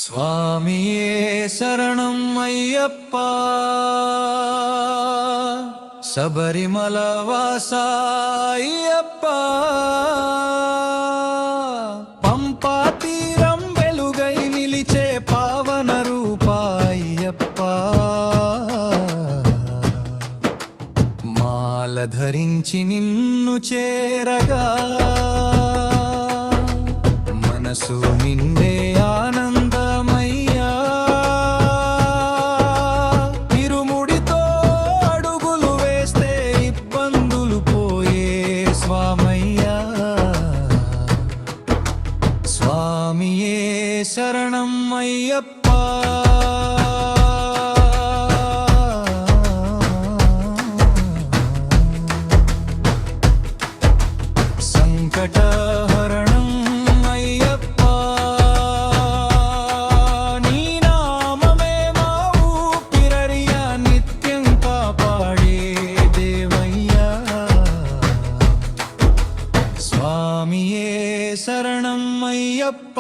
స్వామియే శరణం అయ్యప్ప శబరిమల వాస అయ్యప్ప పంపా తీరం వెలుగై నిలిచే పావన రూప అయ్యప్ప మాల ధరించి నిన్ను చేరగా మనసు నిండే ఆనందమయ్యా ఇరుముడితో అడుగులు వేస్తే ఇబ్బందులు పోయే స్వామయ్యా స్వామియే శరణం అయ్యప్ప సంకటహరణం అయ్యప్ప నీ నామమే మా ఊపిరయ్యా నిత్యం కాపాడే దేవయ్యా స్వామియే శరణం అయ్యప్ప